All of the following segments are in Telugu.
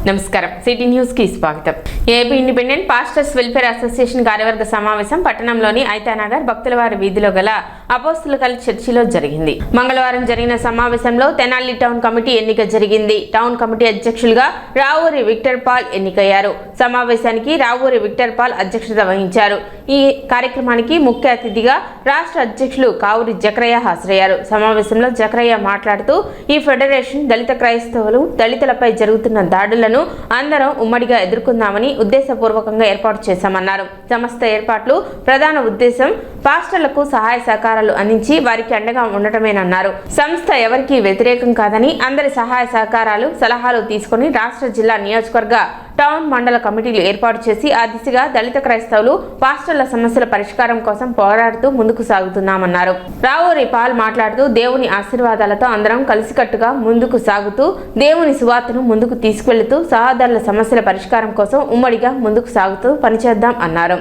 నమస్కారం సిటీ న్యూస్ కి స్వాగతం. AP independent pastors welfare association కార్యవర్గ సమావేశం పట్టణంలోని ఐతానగర్ భక్తులవారి వీధిలో గల అపోస్తల చర్చిలో జరిగింది. మంగళవారం జరిగిన సమావేశంలో తెనాలి టౌన్ కమిటీ ఎన్నిక జరిగింది. టౌన్ కమిటీ అధ్యక్షులుగా రావూరి విక్టర్ పాల్ ఎన్నికయ్యారు. సమావేశానికి రావూరి విక్టర్ పాల్ అధ్యక్షత వహించారు. ఈ కార్యక్రమానికి ముఖ్య అతిథిగా రాష్ట్ర అధ్యక్షులు కావూరి జకరయ్య హాజరయ్యారు. సమావేశంలో జకరయ్య మాట్లాడుతూ ఈ ఫెడరేషన్ దళిత క్రైస్తవులు దళితులపై జరుగుతున్న దాడులను అందరం ఉమ్మడిగా ఎదుర్కొందామని ఉద్దేశపూర్వకంగా ఏర్పాటు చేశామన్నారు. సమస్త ఏర్పాట్లు ప్రధాన ఉద్దేశం పాస్టర్లకు సహాయ సహకారాలు అందించి వారికి అండగా ఉండటమేనన్నారు. సంస్థ ఎవరికి వ్యతిరేకం కాదని అందరి సహాయ సహకారాలు సలహాలు తీసుకుని రాష్ట్ర జిల్లా నియోజకవర్గ టౌన్ మండల కమిటీలు ఏర్పాటు చేసి ఆ దిశగా దళిత క్రైస్తవులు పాస్టర్ల సమస్యల పరిష్కారం కోసం పోరాడుతూ ముందుకు సాగుతున్నామన్నారు. రావూరి పాల్ మాట్లాడుతూ దేవుని ఆశీర్వాదాలతో అందరం కలిసికట్టుగా ముందుకు సాగుతూ దేవుని సువార్తను ముందుకు తీసుకువెళుతూ సహోదరుల సమస్యల పరిష్కారం కోసం ఉమ్మడిగా ముందుకు సాగుతూ పనిచేద్దాం అన్నారు.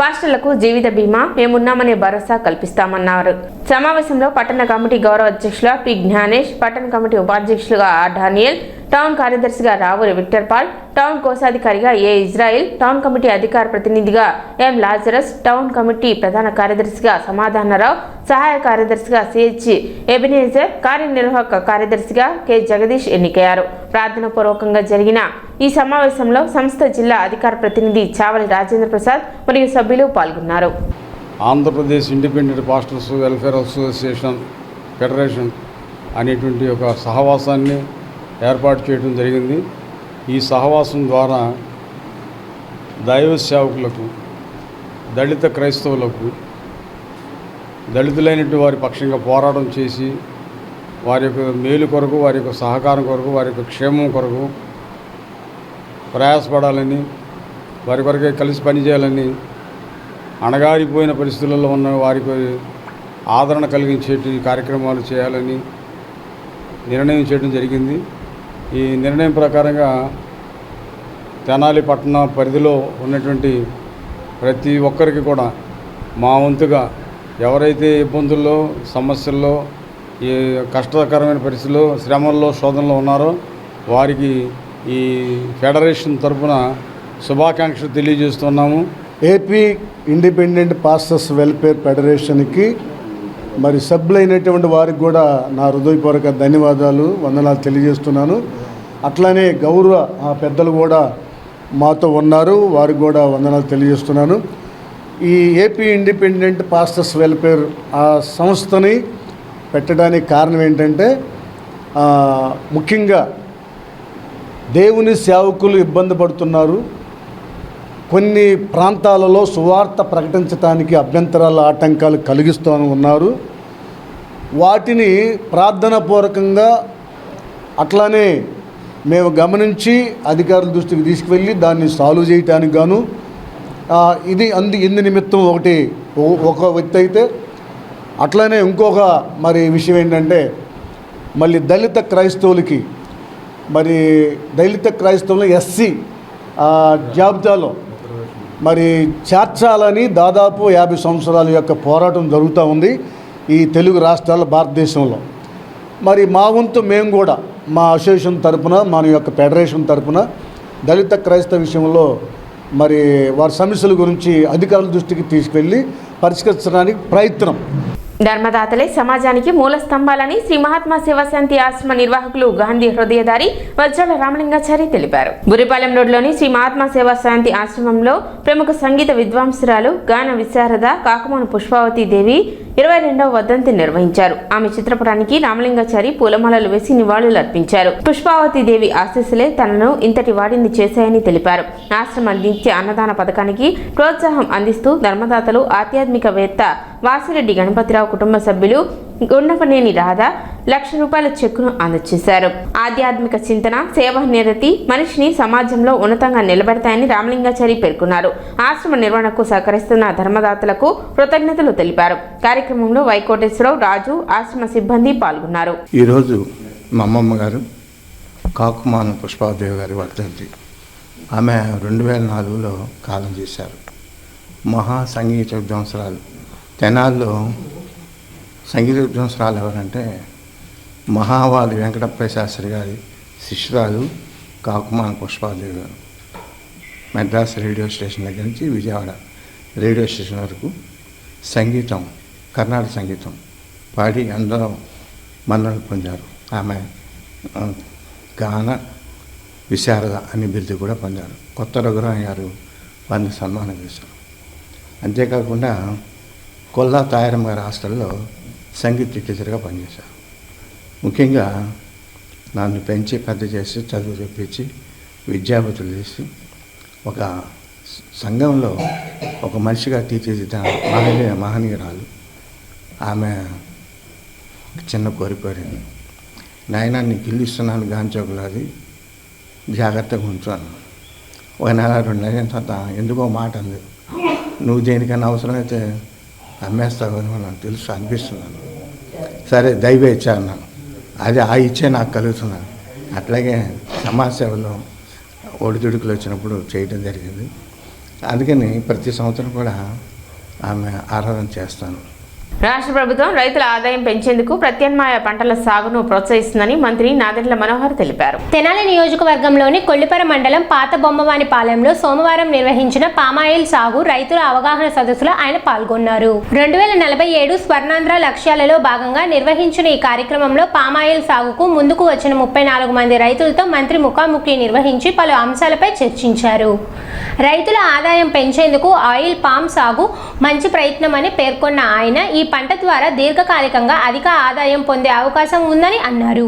పాస్టర్లకు జీవిత బీమా మేమున్నామనే భరోసా కల్పిస్తామన్నారు. సమావేశంలో పట్టణ కమిటీ గౌరవ అధ్యక్షులుగా పి జ్ఞానేష్, పట్టణ కమిటీ ఉపాధ్యక్షులుగా ఆర్ డానియల్, టౌన్ కార్యదర్శిగా రావూరి విక్టర్ పాల్, టౌన్ కోశాధికారిగా ఏ ఇజ్రాయిల్, టౌన్ కమిటీ అధికార ప్రతినిధిగా ఎం లాజరస్, టౌన్ కమిటీ ప్రధాన కార్యదర్శిగా సమాధానరావు, సహాయ కార్యదర్శిగా సిహెచ్ ఎబినేజర్, కార్యనిర్వాహక కార్యదర్శిగా కె జగదీష్ ఎన్నికయ్యారు. ప్రార్థన పూర్వకంగా జరిగిన ఈ సమావేశంలో సంస్థ జిల్లా అధికార ప్రతినిధి చావలి రాజేంద్ర ప్రసాద్ మరియు సభ్యులు పాల్గొన్నారు. Andhra Pradesh independent pastors welfare association federation అనేటువంటి ఒక సహవాసాన్ని ఏర్పాటు చేయడం జరిగింది. ఈ సహవాసం ద్వారా దైవ సేవకులకు, దళిత క్రైస్తవులకు, దళితులైనటువంటి వారి పక్షంగా పోరాటం చేసి వారి యొక్క మేలు కొరకు, వారి యొక్క సహకారం కొరకు, వారి యొక్క క్షేమం కొరకు ప్రయాసపడాలని, వారి కొరకే కలిసి పనిచేయాలని, అణగారిపోయిన పరిస్థితులలో ఉన్న వారికి ఆదరణ కలిగించేటి కార్యక్రమాలు చేయాలని నిర్ణయం చేయడం జరిగింది. ఈ నిర్ణయం ప్రకారంగా తెనాలి పట్టణ పరిధిలో ఉన్నటువంటి ప్రతి ఒక్కరికి కూడా మా వంతుగా ఎవరైతే ఇబ్బందుల్లో, సమస్యల్లో, ఈ కష్టకరమైన పరిస్థితుల్లో, శ్రమల్లో, శోధనలో ఉన్నారో వారికి ఈ ఫెడరేషన్ తరఫున శుభాకాంక్షలు తెలియజేస్తున్నాము. ఏపీ ఇండిపెండెంట్ పాస్టర్స్ వెల్ఫేర్ ఫెడరేషన్కి మరి సభ్యులైనటువంటి వారికి కూడా నా హృదయపూర్వక ధన్యవాదాలు, వందనాలు తెలియజేస్తున్నాను. అట్లానే గౌరవ పెద్దలు కూడా మాతో ఉన్నారు, వారికి కూడా వందనాలు తెలియజేస్తున్నాను. ఈ ఏపీ ఇండిపెండెంట్ పాస్టర్స్ వెల్ఫేర్ ఆ సంస్థని పెట్టడానికి కారణం ఏంటంటే ముఖ్యంగా దేవుని సేవకులు ఇబ్బంది పడుతున్నారు. కొన్ని ప్రాంతాలలో సువార్త ప్రకటించడానికి అభ్యంతరాలు, ఆటంకాలు కలిగిస్తూ ఉన్నారు. వాటిని ప్రార్థనాపూర్వకంగా అట్లానే మేము గమనించి అధికారుల దృష్టికి తీసుకువెళ్ళి దాన్ని సాల్వ్ చేయటానికి గాను ఇందు నిమిత్తం ఒక వ్యక్తి అయితే, అట్లానే ఇంకొక మరి విషయం ఏంటంటే మళ్ళీ దళిత క్రైస్తవులు ఎస్సీ జాబితాలో మరి చేర్చాలని దాదాపు 50 సంవత్సరాల యొక్క పోరాటం జరుగుతూ ఉంది ఈ తెలుగు రాష్ట్రాల భారతదేశంలో. మరి మా వంతు మేము కూడా మా అసోసియేషన్ తరపున, మన యొక్క ఫెడరేషన్ తరపున దళిత క్రైస్తవ విషయంలో మరి వారి సమస్యల గురించి అధికారుల దృష్టికి తీసుకెళ్ళి పరిష్కరించడానికి ప్రయత్నం. ధర్మదాతలే సమాజానికి మూల స్తంభాలని శ్రీ మహాత్మా శివశాంతి ఆశ్రమ నిర్వాహకులు గాంధీ హృదయధారి వజ్రాల రామలింగాచారి తెలిపారు. బురిపాలెం రోడ్లోని శ్రీ మహాత్మా శివశాంతి ఆశ్రమంలో ప్రముఖ సంగీత విద్వాంసురాలు, గాన విశారద కాకమాను పుష్పావతి దేవి 22వ వర్ధంతి నిర్వహించారు. ఆమె చిత్రపటానికి రామలింగాచారి పూలమాలలు వేసి నివాళులు అర్పించారు. పుష్పావతి దేవి ఆశీస్సులే తనను ఇంతటి వాడిని చేశాయని తెలిపారు. ఆశ్రమ నిత్య అన్నదాన పథకానికి ప్రోత్సాహం అందిస్తూ ధర్మదాతలు ఆధ్యాత్మికవేత్త వాసిరెడ్డి గణపతిరావు కుటుంబ సభ్యులు గుండపనేని రాధ ₹1,00,000 చెక్కును అందజేశారు. ఆధ్యాత్మిక చింతన, సేవా నిరతి మనిషిని సమాజంలో ఉన్నతంగా నిలబెడతాయని రామలింగాచారి పేర్కొన్నారు. ఆశ్రమ నిర్వహణకు సహకరిస్తున్న ధర్మదాతలకు కృతజ్ఞతలు తెలిపారు. కార్యక్రమంలో వైకోటేశ్వరరావు, రాజు, ఆశ్రమ సిబ్బంది పాల్గొన్నారు. ఈరోజు మా అమ్మమ్మ గారు కాకుమాను పుష్పాదేవి గారి వర్ధంతి. ఆమె 2004లో కాలం చేశారు. మహా సంగీత విద్వాంసరాలు. తెనాల్లో సంగీత విద్వాంసరాలు ఎవరంటే మహావాలి వెంకటప్పయ్య శాస్త్రి గారి శిష్యురాలు కాకుమాన పుష్పాదేవి గారు మెడ్రాస్ రేడియో స్టేషన్ దగ్గర నుంచి విజయవాడ రేడియో స్టేషన్ వరకు సంగీతం, కర్ణాటక సంగీతం పాడి అందరూ మన్ననలు పొందారు. ఆమె గాన విశారద అనే బిరుదు కూడా పొందారు. కొత్త రఘురామయ్య గారు వారిని సన్మానం చేశారు. అంతేకాకుండా కొల్లా తాయారమ్మ గారి హాస్టల్లో సంగీత టీచర్గా పనిచేశారు. ముఖ్యంగా నన్ను పెంచి పెద్ద చేసి చదువు చెప్పించి విద్యావతులు చేసి ఒక సంఘంలో ఒక మనిషిగా తీర్చిదిద్దిన మహనీయురాలు. ఆమె చిన్న కోరికోరింది, నాయన నీకు ఇల్లు ఇస్తున్నాను గాంచోకులాది, జాగ్రత్తగా ఉంచాను. ఒక నెల 2 నెలల తర్వాత ఎందుకో మాట అంది, నువ్వు దేనికైనా అవసరమైతే అమ్మేస్తావు అని నాకు తెలుసు అనిపిస్తున్నాను. సరే దైవ ఇచ్చా అన్నాను. అది ఆ ఇచ్చే నాకు కలుగుతున్నాను. అట్లాగే సమాజ సేవలో ఒడిదుడుకులు వచ్చినప్పుడు చేయడం జరిగింది. అందుకని ప్రతి సంవత్సరం కూడా ఆమె ఆరాధన చేస్తాను. రాష్ట్ర ప్రభుత్వం రైతుల ఆదాయం పెంచేందుకు ప్రత్యామ్నాయ పంటల సాగును ప్రోత్సహిస్తుందని మంత్రి నాదెండ్ల మనోహర్ తెలిపారు. తెనాలి నియోజకవర్గంలోని కొల్లిపర మండలం పాత బొమ్మవానిపాలెంలో సోమవారం నిర్వహించిన పామాయిల్ సాగు రైతుల అవగాహన సదస్సులో ఆయన పాల్గొన్నారు. 2047 స్వర్ణాంధ్ర లక్ష్యాలలో భాగంగా నిర్వహించిన ఈ కార్యక్రమంలో పామాయిల్ సాగుకు ముందుకు వచ్చిన 34 మంది రైతులతో మంత్రి ముఖాముఖి నిర్వహించి పలు అంశాలపై చర్చించారు. రైతుల ఆదాయం పెంచేందుకు ఆయిల్ పామ్ సాగు మంచి ప్రయత్నమని పేర్కొన్న ఆయన ఈ పంట ద్వారా దీర్ఘకాలికంగా అధిక ఆదాయం పొందే అవకాశం ఉందని అన్నారు.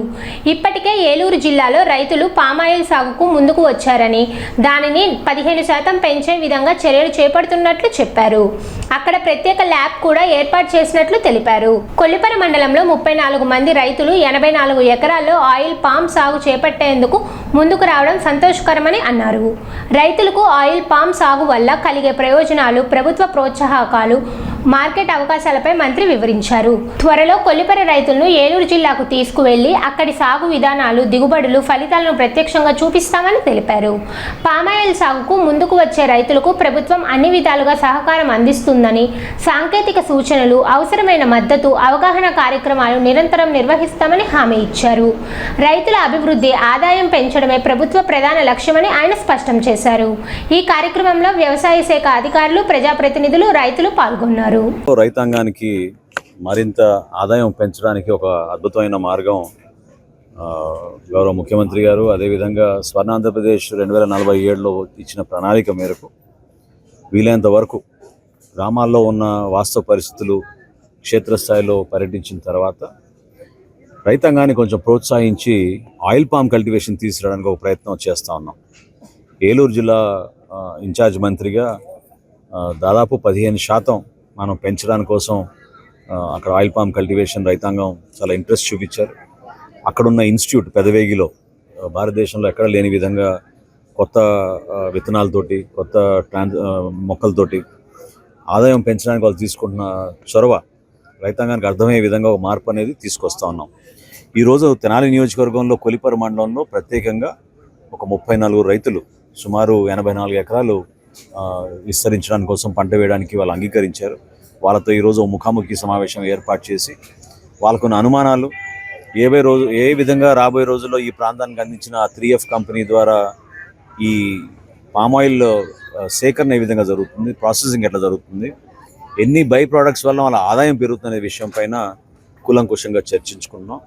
ఇప్పటికే ఏలూరు జిల్లాలో రైతులు పామాయిల్ సాగుకు ముందుకు వచ్చారని, దానిని 15% పెంచే విధంగా చర్యలు చేపడుతున్నట్లు చెప్పారు. అక్కడ ప్రత్యేక ల్యాబ్ కూడా ఏర్పాటు చేసినట్లు తెలిపారు. కొల్లిపర మండలంలో 34 మంది రైతులు 84 ఎకరాల్లో ఆయిల్ పామ్ సాగు చేపట్టేందుకు ముందుకు రావడం సంతోషకరమని అన్నారు. రైతులకు ఆయిల్ పామ్ సాగు వల్ల కలిగే ప్రయోజనాలు, ప్రభుత్వ ప్రోత్సాహకాలు, మార్కెట్ అవకాశాలపై మంత్రి వివరించారు. త్వరలో కొల్లిపర రైతులను ఏలూరు జిల్లాకు తీసుకువెళ్లి అక్కడి సాగు విధానాలు, దిగుబడులు, ఫలితాలను ప్రత్యక్షంగా చూపిస్తామని తెలిపారు. పామాయిల్ సాగుకు ముందుకు వచ్చే రైతులకు ప్రభుత్వం అన్ని విధాలుగా సహకారం అందిస్తుందని, సాంకేతిక సూచనలు, అవసరమైన మద్దతు, అవగాహన కార్యక్రమాలు నిరంతరం నిర్వహిస్తామని హామీ ఇచ్చారు. రైతుల అభివృద్ధి, ఆదాయం పెంచడమే ప్రభుత్వ ప్రధాన లక్ష్యమని ఆయన స్పష్టం చేశారు. ఈ కార్యక్రమంలో వ్యవసాయ శాఖ అధికారులు, ప్రజాప్రతినిధులు, రైతులు పాల్గొన్నారు. రైతాంగానికి మరింత ఆదాయం పెంచడానికి ఒక అద్భుతమైన మార్గం గౌరవ ముఖ్యమంత్రి గారు, అదేవిధంగా స్వర్ణాంధ్రప్రదేశ్ 2047లో ఇచ్చిన ప్రణాళిక మేరకు వీలైనంత వరకు గ్రామాల్లో ఉన్న వాస్తవ పరిస్థితులు క్షేత్రస్థాయిలో పర్యటించిన తర్వాత రైతాంగాన్ని కొంచెం ప్రోత్సహించి ఆయిల్ పామ్ కల్టివేషన్ తీసుకురావడానికి ఒక ప్రయత్నం చేస్తూ ఉన్నాం. ఏలూరు జిల్లా ఇన్ఛార్జ్ మంత్రిగా దాదాపు 15% మనం పెంచడానికి కోసం అక్కడ ఆయిల్ పామ్ కల్టివేషన్ రైతాంగం చాలా ఇంట్రెస్ట్ చూపించారు. అక్కడున్న ఇన్స్టిట్యూట్ పెదవేగిలో భారతదేశంలో ఎక్కడ లేని విధంగా కొత్త విత్తనాలతోటి, కొత్త మొక్కలతోటి ఆదాయం పెంచడానికి వాళ్ళు తీసుకుంటున్న చొరవ రైతాంగానికి అర్థమయ్యే విధంగా ఒక మార్పు అనేది తీసుకొస్తా ఉన్నాం. ఈరోజు తెనాలి నియోజకవర్గంలో కొల్లిపర మండలంలో ప్రత్యేకంగా ఒక 34 రైతులు సుమారు 84 ఎకరాలు విస్తరించడానికి కోసం పంట వేయడానికి వాళ్ళు అంగీకరించారు. వాళ్ళతో ఈరోజు ముఖాముఖి సమావేశం ఏర్పాటు చేసి వాళ్ళకున్న అనుమానాలు, ఏ విధంగా రాబోయే రోజుల్లో ఈ ప్రాంతానికి అందించిన 3F కంపెనీ ద్వారా ఈ పామాయిల్ సేకరణ ఏ విధంగా జరుగుతుంది, ప్రాసెసింగ్ ఎట్లా జరుగుతుంది, ఎన్ని బై ప్రోడక్ట్స్ వల్ల వాళ్ళ ఆదాయం పెరుగుతున్న విషయం పైన కూలంకుషంగా చర్చించుకున్నాం.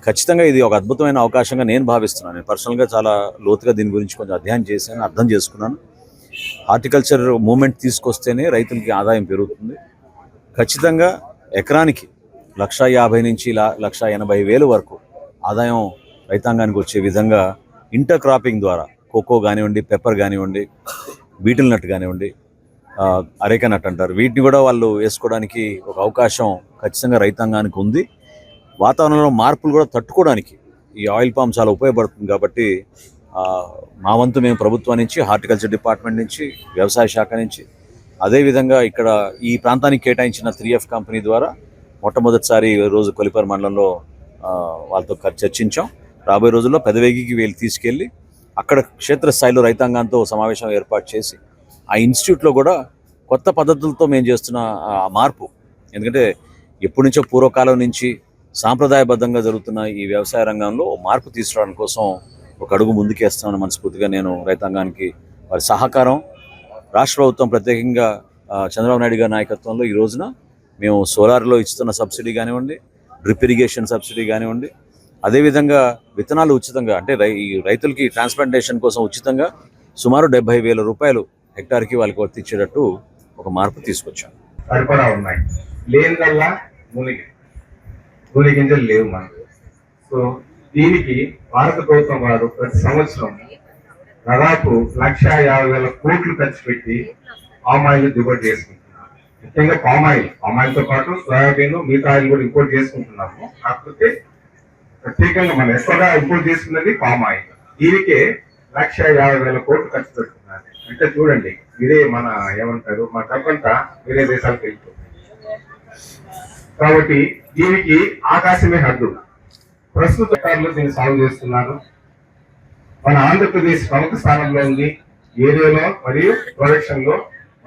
ఖచ్చితంగా ఇది ఒక అద్భుతమైన అవకాశంగా నేను భావిస్తున్నాను. నేను పర్సనల్గా చాలా లోతుగా దీని గురించి కొంచెం అధ్యయనం చేశాను, అర్థం చేసుకున్నాను. హార్టికల్చర్ మూమెంట్ తీసుకొస్తేనే రైతులకి ఆదాయం పెరుగుతుంది. ఖచ్చితంగా ఎకరానికి 1,50,000 నుంచి 1,80,000 వరకు ఆదాయం రైతాంగానికి వచ్చే విధంగా ఇంటర్ క్రాపింగ్ ద్వారా కోకో కానివ్వండి, పెప్పర్ కానివ్వండి, బీటిల్ నట్ కానివ్వండి, అరేకా నట్ అంటారు, వీటిని కూడా వాళ్ళు వేసుకోవడానికి ఒక అవకాశం ఖచ్చితంగా రైతాంగానికి ఉంది. వాతావరణంలో మార్పులు కూడా తట్టుకోవడానికి ఈ ఆయిల్ పామ్ చాలా ఉపయోగపడుతుంది. కాబట్టి మా వంతు మేము ప్రభుత్వం నుంచి, హార్టికల్చర్ డిపార్ట్మెంట్ నుంచి, వ్యవసాయ శాఖ నుంచి, అదేవిధంగా ఇక్కడ ఈ ప్రాంతానికి కేటాయించిన 3F కంపెనీ ద్వారా మొట్టమొదటిసారి రోజు కొల్లిపర మండలంలో వాళ్ళతో చర్చించాం. రాబోయే రోజుల్లో పెదవేగికి వీళ్ళు తీసుకెళ్ళి అక్కడ క్షేత్రస్థాయిలో రైతాంగంతో సమావేశం ఏర్పాటు చేసి ఆ ఇన్స్టిట్యూట్లో కూడా కొత్త పద్ధతులతో మేము చేస్తున్న మార్పు, ఎందుకంటే ఎప్పటి నుంచో పూర్వకాలం నుంచి సాంప్రదాయబద్ధంగా జరుగుతున్న ఈ వ్యవసాయ రంగంలో మార్పు తీసుకురావడం కోసం ఒక అడుగు ముందుకేస్తామని మనస్ఫూర్తిగా నేను రైతాంగానికి వారి సహకారం రాష్ట్ర ప్రభుత్వం ప్రత్యేకంగా చంద్రబాబు నాయుడు గారి నాయకత్వంలో ఈ రోజున మేము సోలార్లో ఇస్తున్న సబ్సిడీ కానివ్వండి, డ్రిప్ ఇరిగేషన్ సబ్సిడీ కానివ్వండి, అదేవిధంగా విత్తనాలు ఉచితంగా అంటే ఈ రైతులకి ట్రాన్స్ప్లాంటేషన్ కోసం ఉచితంగా సుమారు 70,000 రూపాయలు హెక్టార్కి వాళ్ళకి వర్తించేటట్టు ఒక మార్పు తీసుకొచ్చాం. సరిపడా ఉన్నాయి, లేనిదల్లా నూనె గింజలు లేవు మనకు. సో దీనికి భారత ప్రభుత్వం వారు ప్రతి సంవత్సరం దాదాపు 150,000 కోట్లు ఖర్చు పెట్టి పామాయిల్ దిగుబడి చేసుకుంటున్నారు. ముఖ్యంగా పామాయిల్ తో పాటు సోయాబీన్, మిగతా ఆయిల్ కూడా ఇంపోర్ట్ చేసుకుంటున్నాము. కాకపోతే ప్రత్యేకంగా మనం ఎక్కువగా ఇంపోర్ట్ చేసుకున్నది పామాయిల్. దీనికే 150,000 కోట్లు ఖర్చు పెడుతున్నారు. అంటే చూడండి, ఇదే మన ఏమంటారు, మన డబ్బంతా వేరే దేశాలకు వెళ్తుంది. కాబట్టి దీనికి ఆకాశమే హద్దు. ప్రస్తుత సర్కారులు దీన్ని సాగు చేస్తున్నారు. మన ఆంధ్రప్రదేశ్ ప్రముఖ స్థానంలో ఉంది. ఏరియాలో మరియు ప్రొడక్షన్ లో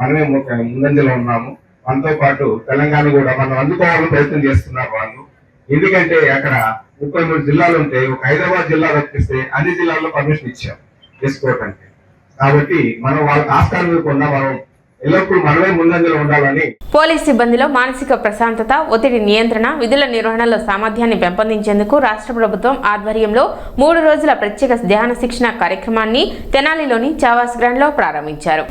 మనమే ముందంజలో ఉన్నాము. మనతో పాటు తెలంగాణ కూడా మనం అందుకోవాలని ప్రయత్నం చేస్తున్నారు వాళ్ళు. ఎందుకంటే అక్కడ 33 జిల్లాలు ఉంటే ఒక హైదరాబాద్ జిల్లా రప్పిస్తే అన్ని జిల్లాల్లో పర్మిషన్ ఇచ్చాం చేసుకోవటానికి. కాబట్టి మనం వాళ్ళకి ఆస్కారం ఇవ్వకుండా మనం ఎల్లప్పుడూ మనమే ముందంజలో ఉండాలని. పోలీస్ సిబ్బందిలో మానసిక ప్రశాంతత, ఒత్తిడి నియంత్రణ, విధుల నిర్వహణలో సామర్థ్యాన్ని పెంపొందించేందుకు రాష్ట్ర ప్రభుత్వం ఆధ్వర్యంలో 3 రోజుల ప్రత్యేక ధ్యాన శిక్షణ కార్యక్రమాన్ని తెనాలిలోని చావాస్ గ్రాండ్లో ప్రారంభించారు.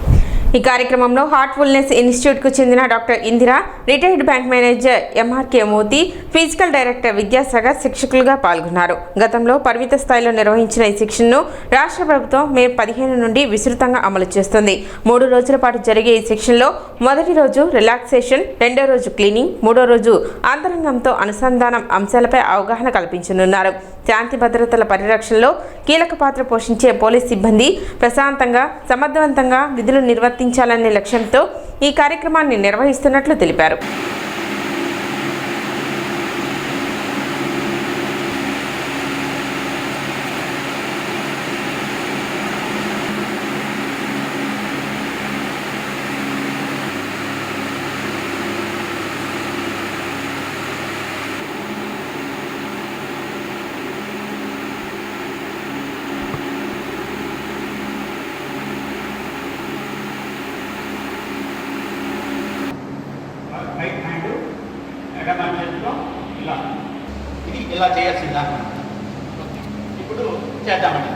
ఈ కార్యక్రమంలో హార్ట్ఫుల్నెస్ ఇన్స్టిట్యూట్కు చెందిన doctor Indira, retired bank manager MRK Moti, physical director Vidyasagar శిక్షకులుగా పాల్గొన్నారు. గతంలో పరిమిత స్థాయిలో నిర్వహించిన ఈ శిక్షణను రాష్ట్ర ప్రభుత్వం మే 15 నుండి విస్తృతంగా అమలు చేస్తుంది. 3 రోజుల పాటు జరిగే ఈ శిక్షణలో మొదటి రోజు రిలాక్సేషన్, రెండో రోజు క్లీనింగ్, మూడో రోజు అంతరంగంతో అనుసంధానం అంశాలపై అవగాహన కల్పించనున్నారు. శాంతి భద్రతల పరిరక్షణలో కీలక పాత్ర పోషించే పోలీస్ సిబ్బంది ప్రశాంతంగా, సమర్థవంతంగా విధులు నిర్వర్తించాలనే లక్ష్యంతో ఈ కార్యక్రమాన్ని నిర్వహిస్తున్నట్లు తెలిపారు. ఇలా చేయాల్సిందా? ఇప్పుడు చేద్దామండి.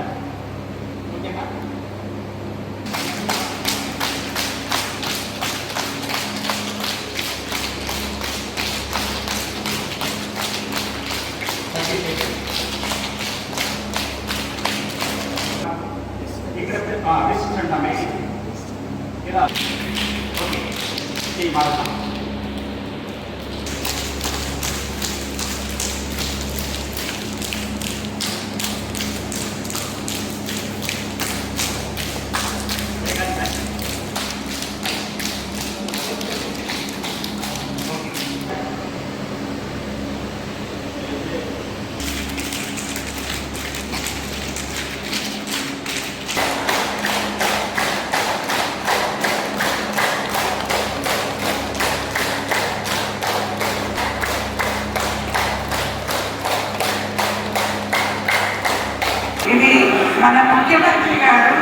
ఓకేనా? ఇక్కడ విశ్లేషణ ఇలా ఓకే ఈ మారుతాం. ఇది మన ముఖ్యమంత్రి గారు,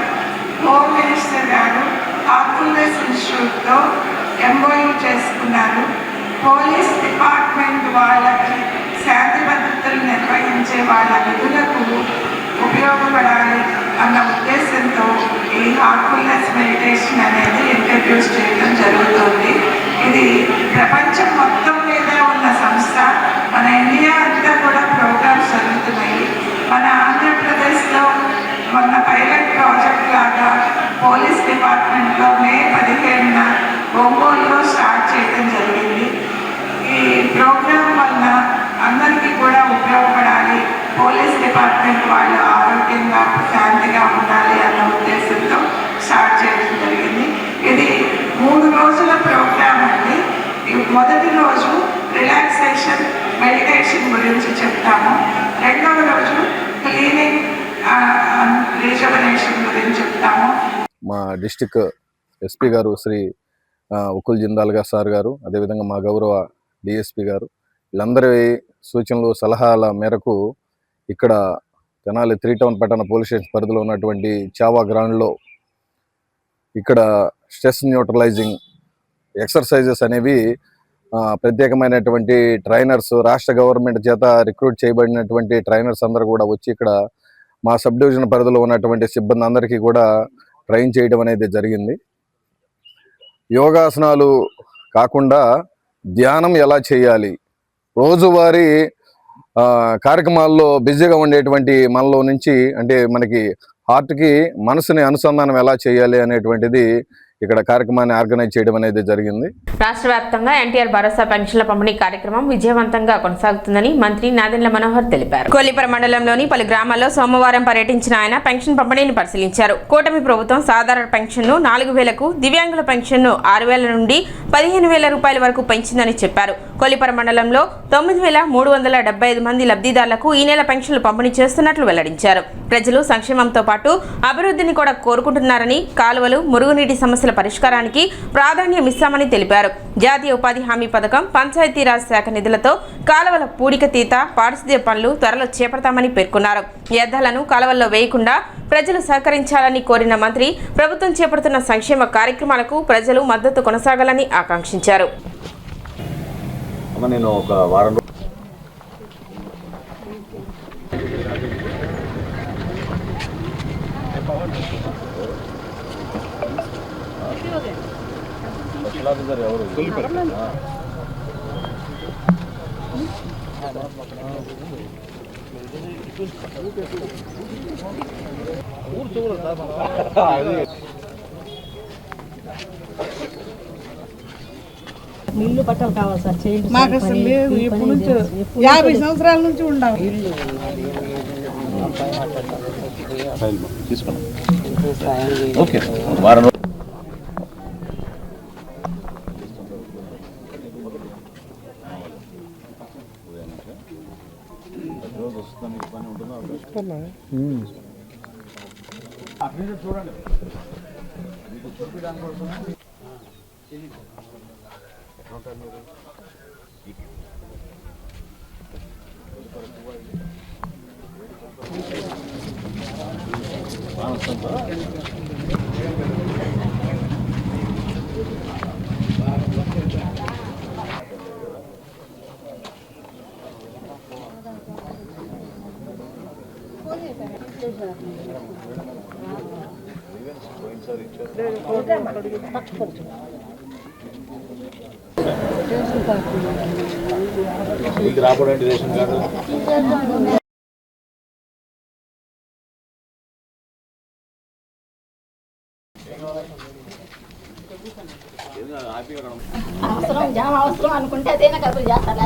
హోమ్ మినిస్టర్ గారు హార్ట్ఫుల్నెస్ ఇన్స్టిట్యూట్తో ఎంఓయూ చేసుకున్నారు. పోలీస్ డిపార్ట్మెంట్ వాళ్ళకి శాంతి భద్రతలు నిర్వహించే వాళ్ళ విధులకు ఉపయోగపడాలి అన్న ఉద్దేశంతో ఈ హార్ట్ఫుల్నెస్ మెడిటేషన్ అనేది ఇంట్రడ్యూస్ చేయడం జరుగుతుంది. ఇది ప్రపంచం మొత్తం మీద ఉన్న సంస్థ. మన ఇండియా అంతా కూడా ప్రోగ్రామ్స్ జరుగుతున్నాయి. మన ఆంధ్రప్రదేశ్లో మొన్న పైలట్ ప్రాజెక్ట్ లాగా పోలీస్ డిపార్ట్మెంట్లో మే 15న ఒంగోలులో స్టార్ట్ చేయడం జరిగింది. ఈ ప్రోగ్రాం వల్ల అందరికీ కూడా ఉపయోగపడాలి, పోలీస్ డిపార్ట్మెంట్ వాళ్ళు ఆరోగ్యంగా శాంతిగా ఉండాలి అన్న ఉద్దేశంతో స్టార్ట్ చేయడం జరిగింది. ఇది 3 రోజుల ప్రోగ్రామ్ అండి. మొదటి రోజు రిలాక్సేషన్, మెడిటేషన్ గురించి చెప్తాము. రెండవ రోజు క్లీనింగ్, రిజర్వనేషన్ గురించి చెప్తాము. మా డిస్టిక్ ఎస్పీ గారు శ్రీ ఉకుల్ జిందాల్ గారు సార్ గారు, అదేవిధంగా మా గౌరవ డిఎస్పీ గారు, వీళ్ళందరి సూచనలు సలహాల మేరకు ఇక్కడ తెనాలి 3 టౌన్ పట్టణ పోలీస్ స్టేషన్ పరిధిలో ఉన్నటువంటి చావా గ్రౌండ్లో ఇక్కడ స్ట్రెస్ న్యూట్రలైజింగ్ ఎక్సర్సైజెస్ అనేవి ప్రత్యేకమైనటువంటి ట్రైనర్స్, రాష్ట్ర గవర్నమెంట్ చేత రిక్రూట్ చేయబడినటువంటి ట్రైనర్స్ అందరూ కూడా వచ్చి ఇక్కడ మా సబ్ డివిజన్ పరిధిలో ఉన్నటువంటి సిబ్బంది అందరికీ కూడా ట్రైన్ చేయడం అనేది జరిగింది. యోగాసనాలు కాకుండా ధ్యానం ఎలా చేయాలి, రోజువారీ కార్యక్రమాల్లో బిజీగా ఉండేటువంటి మనలో నుంచి అంటే మనకి హార్ట్కి మనసుని అనుసంధానం ఎలా చేయాలి అనేటువంటిది ఇక్కడ కార్యక్రమాన్ని ఆర్గనైజ్ చేయడం అనేది జరిగింది. రాష్ట్ర వ్యాప్తంగా ఎన్టీఆర్ భరోసా పెన్షన్ల పంపిణీ కార్యక్రమం విజయవంతంగా కొనసాగుతుందని మంత్రి నాదెండ్ల మనోహర్ తెలిపారు. కొల్లిపర మండలంలోని పలు గ్రామాల్లో సోమవారం పర్యటించిన ఆయన పెన్షన్ పంపిణీని పరిశీలించారు. కూటమి ప్రభుత్వం సాధారణ పెన్షన్ను 4,000కు, దివ్యాంగుల పెన్షన్ను 6,000 నుండి 15,000 రూపాయల వరకు పెంచిందని చెప్పారు. కొల్లిపర మండలంలో 9,375 మంది లబ్ధిదారులకు ఈ నెల పెన్షన్లు పంపిణీ చేస్తున్నట్లు వెల్లడించారు. ప్రజలు సంక్షేమంతో పాటు అభివృద్ధిని కూడా కోరుకుంటున్నారని, కాలువలు, మురుగునీటి సమస్యల పరిష్కారానికి ప్రాధాన్యం ఇస్తామని తెలిపారు. జాతీయ ఉపాధి హామీ పథకం, పంచాయతీరాజ్ శాఖ నిధులతో కాలువల పూడికతీత, పారిశుద్ధ్య పనులు త్వరలో చేపడతామని పేర్కొన్నారు. వ్యర్థాలను కాలువల్లో వేయకుండా ప్రజలు సహకరించాలని కోరిన మంత్రి ప్రభుత్వం చేపడుతున్న సంక్షేమ కార్యక్రమాలకు ప్రజలు మద్దతు కొనసాగాలని ఆకాంక్షించారు. నేను ఒక వారం ఎవరు ఇల్లు బట్టలు కావాలి సార్, చేయండి. మాకు అసలు లేదు, ఎప్పటి నుంచో 50 సంవత్సరాల నుంచి ఉండవు. ఓకే వారం చూడండి. మీకు రాబోయేంటి రేషన్ కార్డు? అవసరం అనుకుంటే అదేనా కబురు చేస్తాను.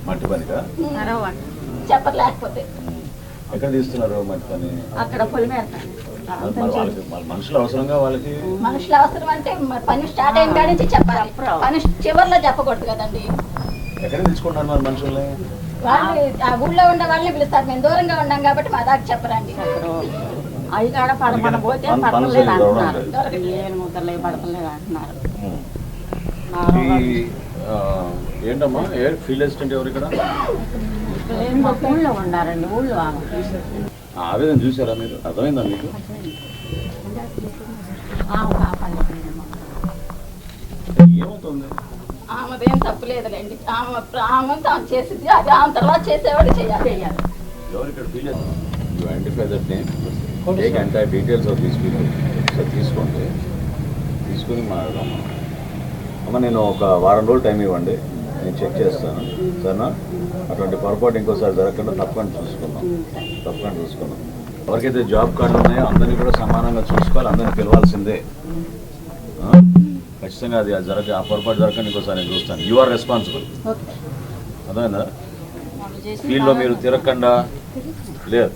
మట్టి పనిగా చెప్పలేకపోతే ఎక్కడ తీస్తున్నారు మట్టి పని? అక్కడ పొలిమేర మనుషులు అవసరంగా వాళ్ళకి మనుషులు అవసరం అంటే పని స్టార్ట్ అయిన కాడి నుంచి చెప్పాలి. పని చివరిలో చెప్పకూడదు కదండి. ఎక్కడ తెచ్చుకుంటారు మరి మనుషుల్ని? వాళ్ళు ఆ ఊళ్ళో ఉండే వాళ్ళని పిలుస్తారు. మేము దూరంగా ఉన్నాం కాబట్టి మా దాకా చెప్పరండి. అవి కాడ పడమన పోతే పడతలేదు అంటున్నారు. ముద్దలే పడతలేదు అంటున్నారు. ఏంటమ్మా ఫీల్డ్ అసిస్టెంట్ ఎవరు ఇక్కడ? ఊళ్ళో ఉన్నారండి. ఊళ్ళో ఆవేదన చూసారా మీరు? అర్థమైందా మీకు? ఏమవుతుంది? ఆమెదేం తప్పులేదులేండి. ఆమె చేసింది అది ఆమె తర్వాత చేసేవాడు చేయాలి. ఎవరు ఇక్కడ field you identify that name, take entire details of these people. Sir తీసుకోండి, తీసుకుని మాట్లాడదాం. అమ్మ నేను ఒక వారం రోజులు టైం ఇవ్వండి, నేను చెక్ చేస్తాను సరేనా? అటువంటి పొరపాటు ఇంకోసారి జరగకుండా తప్పకుండా చూసుకున్నాం. ఎవరికైతే జాబ్ కార్డులు ఉన్నాయో అందరినీ కూడా సమానంగా చూసుకోవాలి, అందరినీ పిలవాల్సిందే. ఖచ్చితంగా అది ఆ పొరపాటు జరగకుండా ఇంకోసారి నేను చూస్తాను. You are responsible. అర్థమైందా? ఫీల్డ్లో మీరు తిరగకుండా లేదు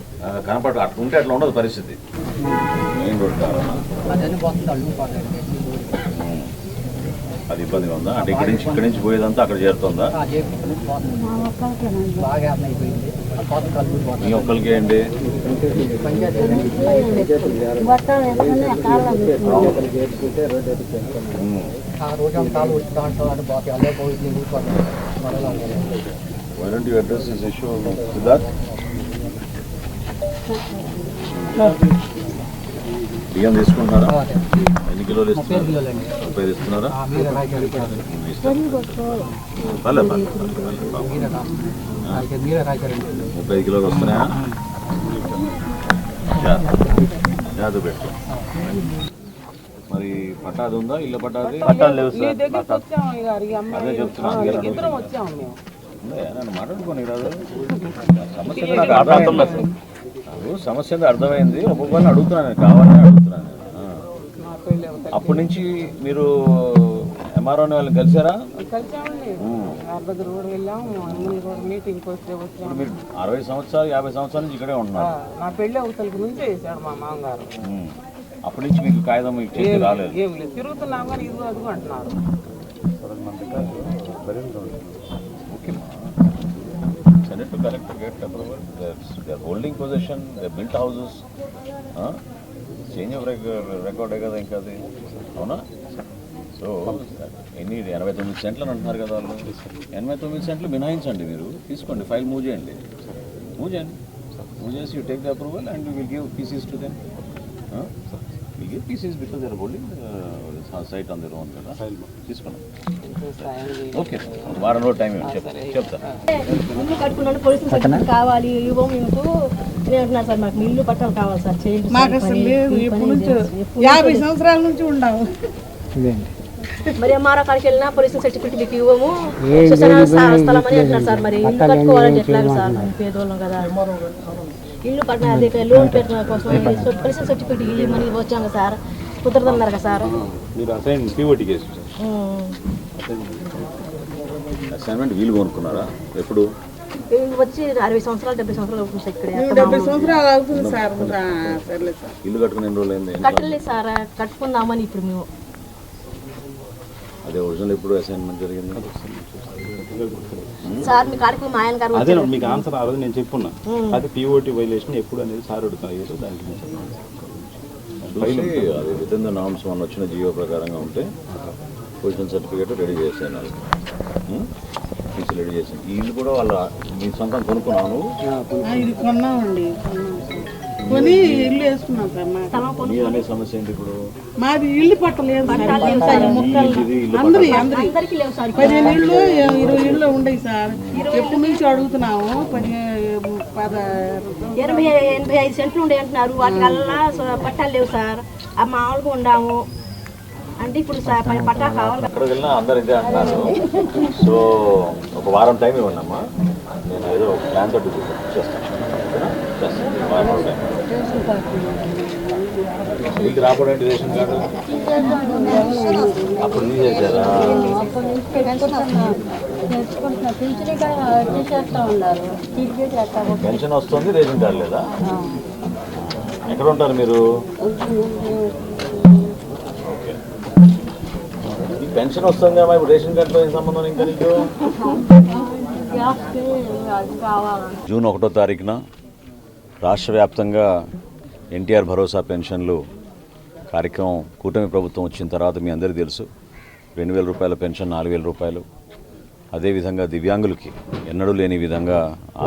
కనపడ అట్లా ఉంటే అట్లా ఉండదు పరిస్థితి. మెయిన్ రోడ్ కావాలన్నా అది ఇబ్బందిగా ఉందా? అంటే ఇక్కడి నుంచి పోయేదంతా అక్కడ చేరుతుందా? మీ ఒక్కరికి ఏంటి? Why don't you address this issue, Siddharth? బియ్యం తీసుకుంటున్నారా? ఎన్ని కిలోలు ఇస్తున్నారు? 30 ఇస్తున్నారా? పర్లేదు 30 కిలోలు వస్తున్నాయా? జాదు పెట్టు. మరి పట్టాది ఉందా? ఇల్లు పట్టాది? పట్టాలు లేవు సార్. అదే చెప్తున్నాను, నన్ను మాట్లాడుకోని రాదు. సమస్య నాకు అర్థమవుతుంది. సమస్య అర్థమైంది. ఒక్కొక్కరిని అడుగుతున్నాను, నేను కావాలని అడుగుతున్నాను. అప్పటి నుంచి మీరు ఎంఆర్ఓ వాళ్ళని కలిసారా? మీరు 60 సంవత్సరాలు 50 సంవత్సరాల నుంచి ఇక్కడే ఉంటున్నారు. నా పెళ్ళి అవతలకి నుంచే చేశాడు మా మామగారు. అప్పటి నుంచి మీకు కాగితం చేసి రాలేదు? ఏం లేదు, తిరుగుతున్నాం కానీ ఇది అది అంటున్నారు. Send it to collector, get approval. They're holding possession, they're built houses. Change of record కదా ఇంకా అది, అవునా? సో ఎన్ని 89 సెంట్లు అని అంటున్నారు కదా వాళ్ళు. 89 సెంట్లు మినహాయించండి, మీరు తీసుకోండి, ఫైల్ మూవ్ చేయండి. మూవ్ చేసి you take the approval and you will give pieces to them. Will give pieces because they are holding site on their own కదా. తీసుకోండి. ఓకే, వారం రోజు టైం చెప్తా. ఇల్లు కట్టుకున్నాను, పోలీసులు సర్టిఫికేట్ కావాలి, ఇవ్వం మీకు అంటున్నారు సార్. మాకు ఇల్లు పట్టాలు కావాలి సార్, చేయండి. మాకు అసలు లేదు, ఎప్పటి నుంచో 50 సంవత్సరాల నుంచి ఉండవు. మరి ఎంఆర్ఓ కాడికి వెళ్ళినా పోలీసులు సర్టిఫికేట్ మీకు ఇవ్వము, స్థలం అని అంటున్నారు సార్. మరి ఇల్లు కట్టుకోవాలంటే ఎట్లాగా సార్? మేము పేదోళ్ళం కదా. ఇల్లు కట్టిన అదే లోన్ పెట్టిన కోసం పోలీసులు సర్టిఫికేట్ ఇల్లు మనీ వచ్చాము సార్, కుదరదన్నారు కదా సార్. అసైన్మెంట్ వీలు కొనుక్కున్నారా? ఎప్పుడు వచ్చి 60 సంవత్సరాలు 70 సంవత్సరాలు అవుతుంది సార్. ఇక్కడ 70 సంవత్సరాలు అవుతుంది సార్. ఇల్లు కట్టుకుని ఎన్ని రోజులు అయింది? కట్టలేదు సార్, కట్టుకుందామని ఇప్పుడు మేము. అదే ఒరిజినల్ ఎప్పుడు అసైన్మెంట్ జరిగింది సార్? మీ కాడికి మా ఆయన గారు అదే మీకు ఆన్సర్ ఆ రోజు నేను చెప్పున్నా. అది పిఓటి వైలేషన్ ఎప్పుడు అనేది సార్ అడుగుతున్నారు. దానికి అది విత్ ఇన్ ద నామ్స్ మన వచ్చిన జియో ప్రకారంగా ఉంటే పొజిషన్ సర్టిఫికేట్ రెడీ చేశాను, రెడీ చేశాను. ఈ ఇల్లు కూడా వాళ్ళ మీ సొంతం కొనుక్కున్నాను. ఇది కొన్నామండి, కొని ఇల్లు వేసుకున్నాం సార్. మీ అనే సమస్య ఏంటి ఇప్పుడు? మాది ఇల్లు పట్టలేదు సార్. అందరి 15 ఇళ్ళు 20 ఇళ్ళు ఉండయి సార్. ఎప్పటి నుంచి అడుగుతున్నాము. 85 సెంట్లు ఉండే అంటున్నారు, వాటికల్లా పట్టాలు లేవు సార్. ఆ మామూలుగా ఉండాము అంటే ఇప్పుడు పట్టా కావాలి. అక్కడికి వెళ్ళినా అందరు ఇదే అంటున్నారు. సో ఒక వారం టైం ఇవ్వండి అమ్మా, నేను ఏదో ప్లాన్ తోటి చేస్తాను. మీకు రాకూడదు రేషన్ కార్డు అప్పుడు తీసేసారా? పెన్షన్ వస్తుంది, రేషన్ కార్డు లేదా? ఎక్కడ ఉంటారు మీరు? ఓకే, ఈ పెన్షన్ వస్తుంది కదా, ఇప్పుడు రేషన్ కార్డులో ఏం సంబంధం ఇంకా నీకు? జూన్ 1వ తారీఖున రాష్ట్ర వ్యాప్తంగా ఎన్టీఆర్ భరోసా పెన్షన్లు కార్యక్రమం కూటమి ప్రభుత్వం వచ్చిన తర్వాత మీ అందరికీ తెలుసు. 2000 రూపాయల పెన్షన్ 4000 రూపాయలు. అదేవిధంగా దివ్యాంగులకి ఎన్నడూ లేని విధంగా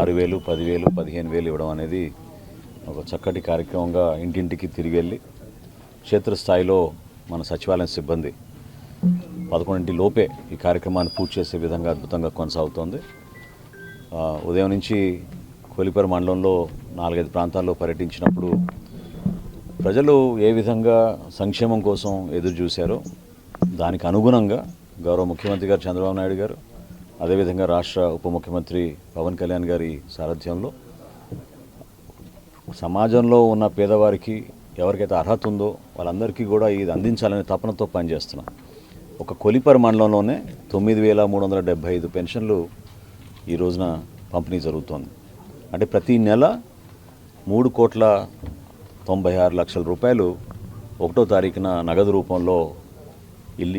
6000, 10,000, 15,000 ఇవ్వడం అనేది ఒక చక్కటి కార్యక్రమంగా ఇంటింటికి తిరిగి వెళ్ళి క్షేత్రస్థాయిలో మన సచివాలయం సిబ్బంది 11 లోపే ఈ కార్యక్రమాన్ని పూర్తి చేసే విధంగా అద్భుతంగా కొనసాగుతోంది. ఉదయం నుంచి కొలిపర మండలంలో 4-5 ప్రాంతాల్లో పర్యటించినప్పుడు ప్రజలు ఏ విధంగా సంక్షేమం కోసం ఎదురు చూశారో దానికి అనుగుణంగా గౌరవ ముఖ్యమంత్రి గారు చంద్రబాబు నాయుడు గారు, అదేవిధంగా రాష్ట్ర ఉప ముఖ్యమంత్రి పవన్ కళ్యాణ్ గారి సారథ్యంలో సమాజంలో ఉన్న పేదవారికి ఎవరికైతే అర్హత ఉందో వాళ్ళందరికీ కూడా ఇది అందించాలనే తపనతో పనిచేస్తున్నాం. ఒక కొలిపర మండలంలోనే 9,375 పెన్షన్లు ఈ రోజున పంపిణీ జరుగుతోంది. అంటే ప్రతి నెల 3,96,00,000 రూపాయలు 1వ తారీఖున నగదు రూపంలో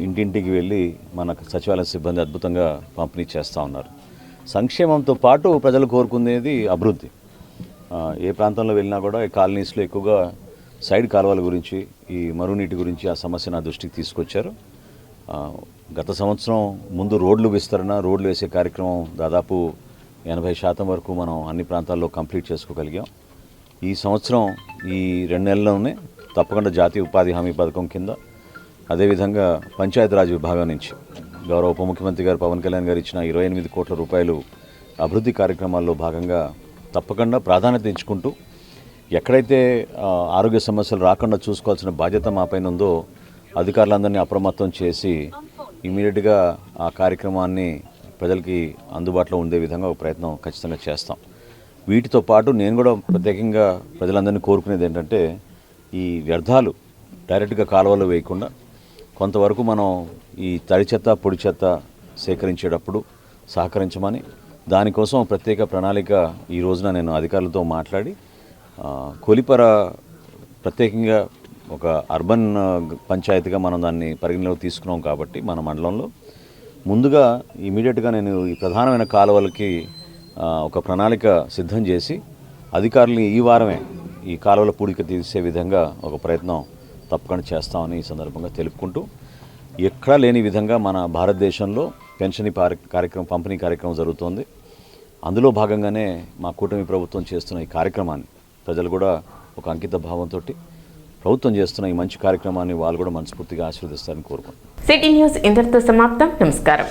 ఇంటింటికి వెళ్ళి మన సచివాలయ సిబ్బంది అద్భుతంగా పంపిణీ చేస్తూ ఉన్నారు. సంక్షేమంతో పాటు ప్రజలు కోరుకునేది అభివృద్ధి. ఏ ప్రాంతంలో వెళ్ళినా కూడా ఈ కాలనీస్లో ఎక్కువగా సైడ్ కాలువల గురించి, ఈ మరునీటి గురించి ఆ సమస్య నా దృష్టికి తీసుకొచ్చారు. గత సంవత్సరం ముందు రోడ్లు విస్తరణ, రోడ్లు వేసే కార్యక్రమం దాదాపు 80% వరకు మనం అన్ని ప్రాంతాల్లో కంప్లీట్ చేసుకోగలిగాం. ఈ సంవత్సరం ఈ 2 నెలల్లోనే తప్పకుండా జాతీయ ఉపాధి హామీ పథకం కింద, అదేవిధంగా పంచాయతీరాజ్ విభాగం నుంచి గౌరవ ఉప ముఖ్యమంత్రి గారు పవన్ కళ్యాణ్ గారు ఇచ్చిన 28 కోట్ల రూపాయలు అభివృద్ధి కార్యక్రమాల్లో భాగంగా తప్పకుండా ప్రాధాన్యత ఇచ్చుకుంటూ ఎక్కడైతే ఆరోగ్య సమస్యలు రాకుండా చూసుకోవాల్సిన బాధ్యత మా పైన ఉందో అధికారులందరినీ అప్రమత్తం చేసి ఇమీడియట్గా ఆ కార్యక్రమాన్ని ప్రజలకి అందుబాటులో ఉండే విధంగా ఒక ప్రయత్నం ఖచ్చితంగా చేస్తాం. వీటితో పాటు నేను కూడా ప్రత్యేకంగా ప్రజలందరినీ కోరుకునేది ఏంటంటే ఈ వ్యర్థాలు డైరెక్ట్గా కాలువలో వేయకుండా కొంతవరకు మనం ఈ తడి చెత్త పొడి చెత్త సేకరించేటప్పుడు సహకరించమని, దానికోసం ప్రత్యేక ప్రణాళిక ఈ రోజున నేను అధికారులతో మాట్లాడి కొలిపర ప్రత్యేకంగా ఒక అర్బన్ పంచాయతీగా మనం దాన్ని పరిగణలోకి తీసుకున్నాం కాబట్టి మన మండలంలో ముందుగా ఇమీడియట్గా నేను ఈ ప్రధానమైన కాలువలకి ఒక ప్రణాళిక సిద్ధం చేసి అధికారులు ఈ వారమే ఈ కాలువల పూడిక తీసే విధంగా ఒక ప్రయత్నం తప్పకుండా చేస్తామని ఈ సందర్భంగా తెలుపుకుంటూ, ఎక్కడా లేని విధంగా మన భారతదేశంలో పెన్షన్ కార్యక్రమం పంపిణీ కార్యక్రమం జరుగుతోంది. అందులో భాగంగానే మా కూటమి ప్రభుత్వం చేస్తున్న ఈ కార్యక్రమాన్ని ప్రజలు కూడా ఒక అంకిత భావంతో ప్రభుత్వం చేస్తున్న ఈ మంచి కార్యక్రమాన్ని వాళ్ళు కూడా మనస్ఫూర్తిగా ఆశీర్వదిస్తారని కోరుకుంటున్నాను. సిటీ న్యూస్ ఇంతటితో సమాప్తం. నమస్కారం.